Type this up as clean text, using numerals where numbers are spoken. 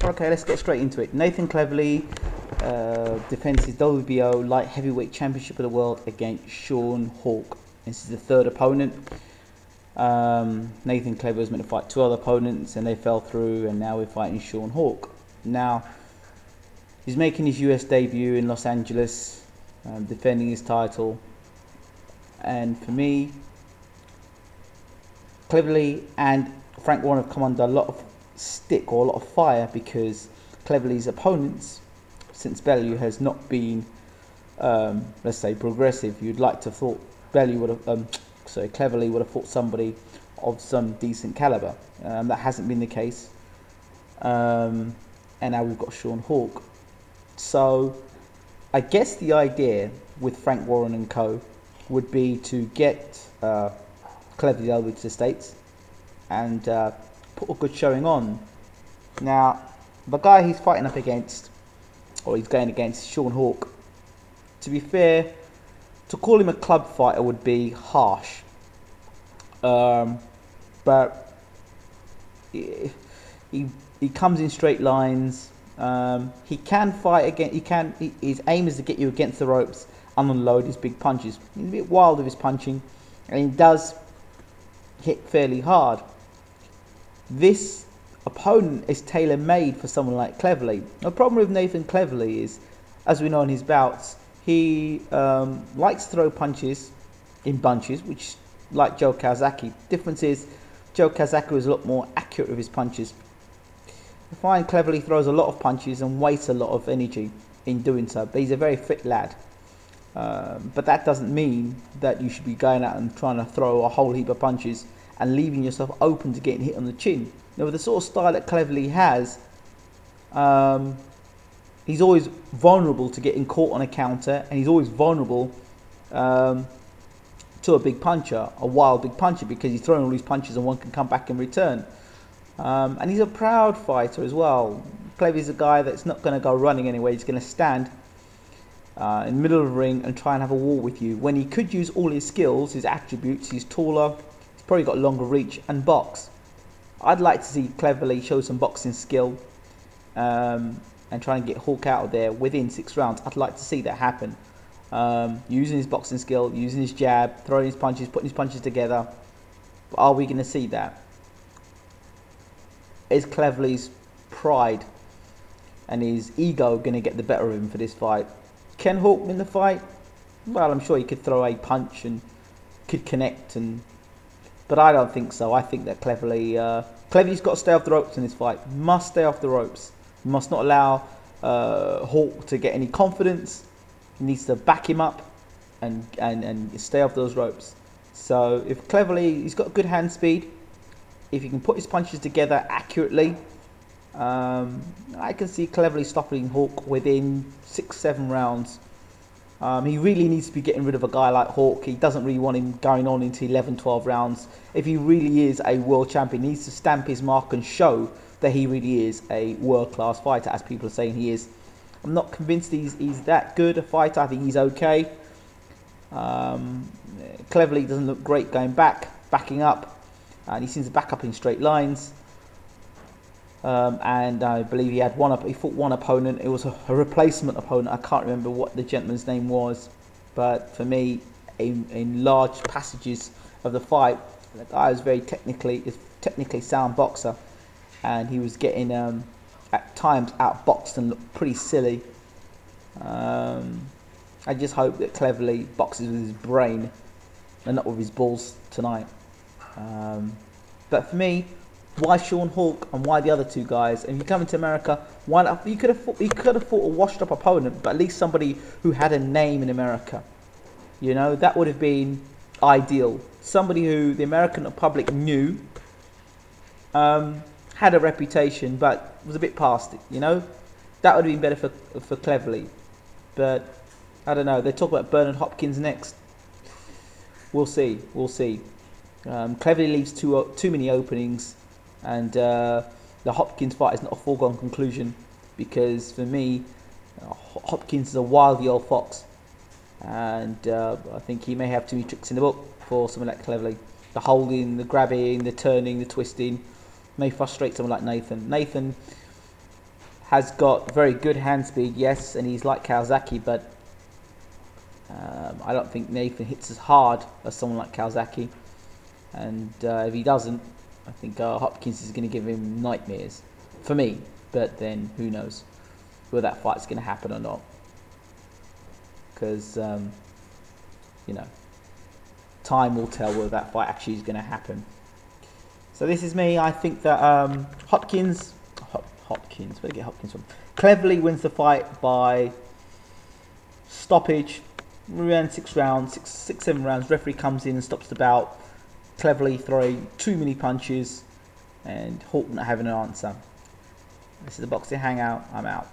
Okay, let's get straight into it. Nathan Cleverly defends his W.B.O light heavyweight championship of the world against Shaun Hawk. This is the third opponent. Nathan Cleverly was meant to fight two other opponents and they fell through, and now we're fighting Shaun Hawk. Now, he's making his US debut in Los Angeles, defending his title. And for me, Cleverly and Frank Warren have come under a lot of stick or a lot of fire because Cleverly's opponents since Bellew has not been, let's say, progressive. You'd like to have thought Bellew would have, Cleverly would have fought somebody of some decent caliber. That hasn't been the case, and now we've got Shaun Hawk. So I guess the idea with Frank Warren and co would be to get Cleverly over to the States and put a good showing on. Now, the guy he's fighting up against, or he's going against, Shaun Hawk, to be fair, to call him a club fighter would be harsh. But he comes in straight lines. He can fight again. His aim is to get you against the ropes and unload his big punches. He's a bit wild with his punching, and he does hit fairly hard. This opponent is tailor-made for someone like Cleverly. The problem with Nathan Cleverly is, as we know in his bouts, he likes to throw punches in bunches, which, like Joe Calzaghe. Difference is, Joe Calzaghe is a lot more accurate with his punches. I find Cleverly throws a lot of punches and wastes a lot of energy in doing so, but he's a very fit lad. But that doesn't mean that you should be going out and trying to throw a whole heap of punches and leaving yourself open to getting hit on the chin. Now, with the sort of style that Cleverly has, he's always vulnerable to getting caught on a counter, and he's always vulnerable to a big puncher, a wild big puncher, because he's throwing all these punches and one can come back in return. And he's a proud fighter as well. Cleverly's a guy that's not going to go running anywhere. He's going to stand in the middle of the ring and try and have a war with you, when he could use all his skills, his attributes. He's taller, he's probably got longer reach, and box. I'd like to see Cleverly show some boxing skill and try and get Hawk out of there within 6 rounds. I'd like to see that happen. Using his boxing skill, using his jab, throwing his punches, putting his punches together. But are we going to see that? Is Cleverly's pride and his ego going to get the better of him for this fight? Can Hawk win the fight? Well, I'm sure he could throw a punch and could connect, but I don't think so. I think that Cleverly's got to stay off the ropes in this fight. Must stay off the ropes. Must not allow Hawk to get any confidence. He needs to back him up and stay off those ropes. So if Cleverly, he's got good hand speed. If he can put his punches together accurately, I can see Cleverly stopping Hawk within 6-7 rounds. He really needs to be getting rid of a guy like Hawk. He doesn't really want him going on into 11-12 rounds. If he really is a world champion, he needs to stamp his mark and show that he really is a world-class fighter, as people are saying he is. I'm not convinced he's that good a fighter. I think he's okay. Cleverly doesn't look great backing up, and he seems to back up in straight lines. And I believe he fought one opponent. It was a replacement opponent. I can't remember what the gentleman's name was, but for me, in large passages of the fight, the guy was technically sound boxer, and he was getting at times outboxed and looked pretty silly. I just hope that Cleverly boxes with his brain and not with his balls tonight. But for me, why Shaun Hawk and why the other two guys? And if you come into America, why not? He could have fought a washed up opponent, but at least somebody who had a name in America. You know, that would have been ideal. Somebody who the American public knew, had a reputation, but was a bit past it. You know, that would have been better for Cleverly. But I don't know. They talk about Bernard Hopkins next. We'll see. Cleverly leaves too many openings. And the Hopkins fight is not a foregone conclusion, because for me, Hopkins is a wily old fox, and I think he may have too many tricks in the book for someone like Cleverly. The holding, the grabbing, the turning, the twisting may frustrate someone like Nathan. Nathan has got very good hand speed, yes, and he's like Kawasaki, but I don't think Nathan hits as hard as someone like Kawasaki. And if he doesn't, I think Hopkins is going to give him nightmares for me. But then who knows whether that fight's going to happen or not? Because you know, time will tell whether that fight actually is going to happen. So this is me. I think that Hopkins, where did I get Hopkins from? Cleverly wins the fight by stoppage. We ran 6 rounds, 7 rounds. Referee comes in and stops the bout. Cleverly throwing too many punches, and Hawk not having an answer. This is the Boxing Hangout. I'm out.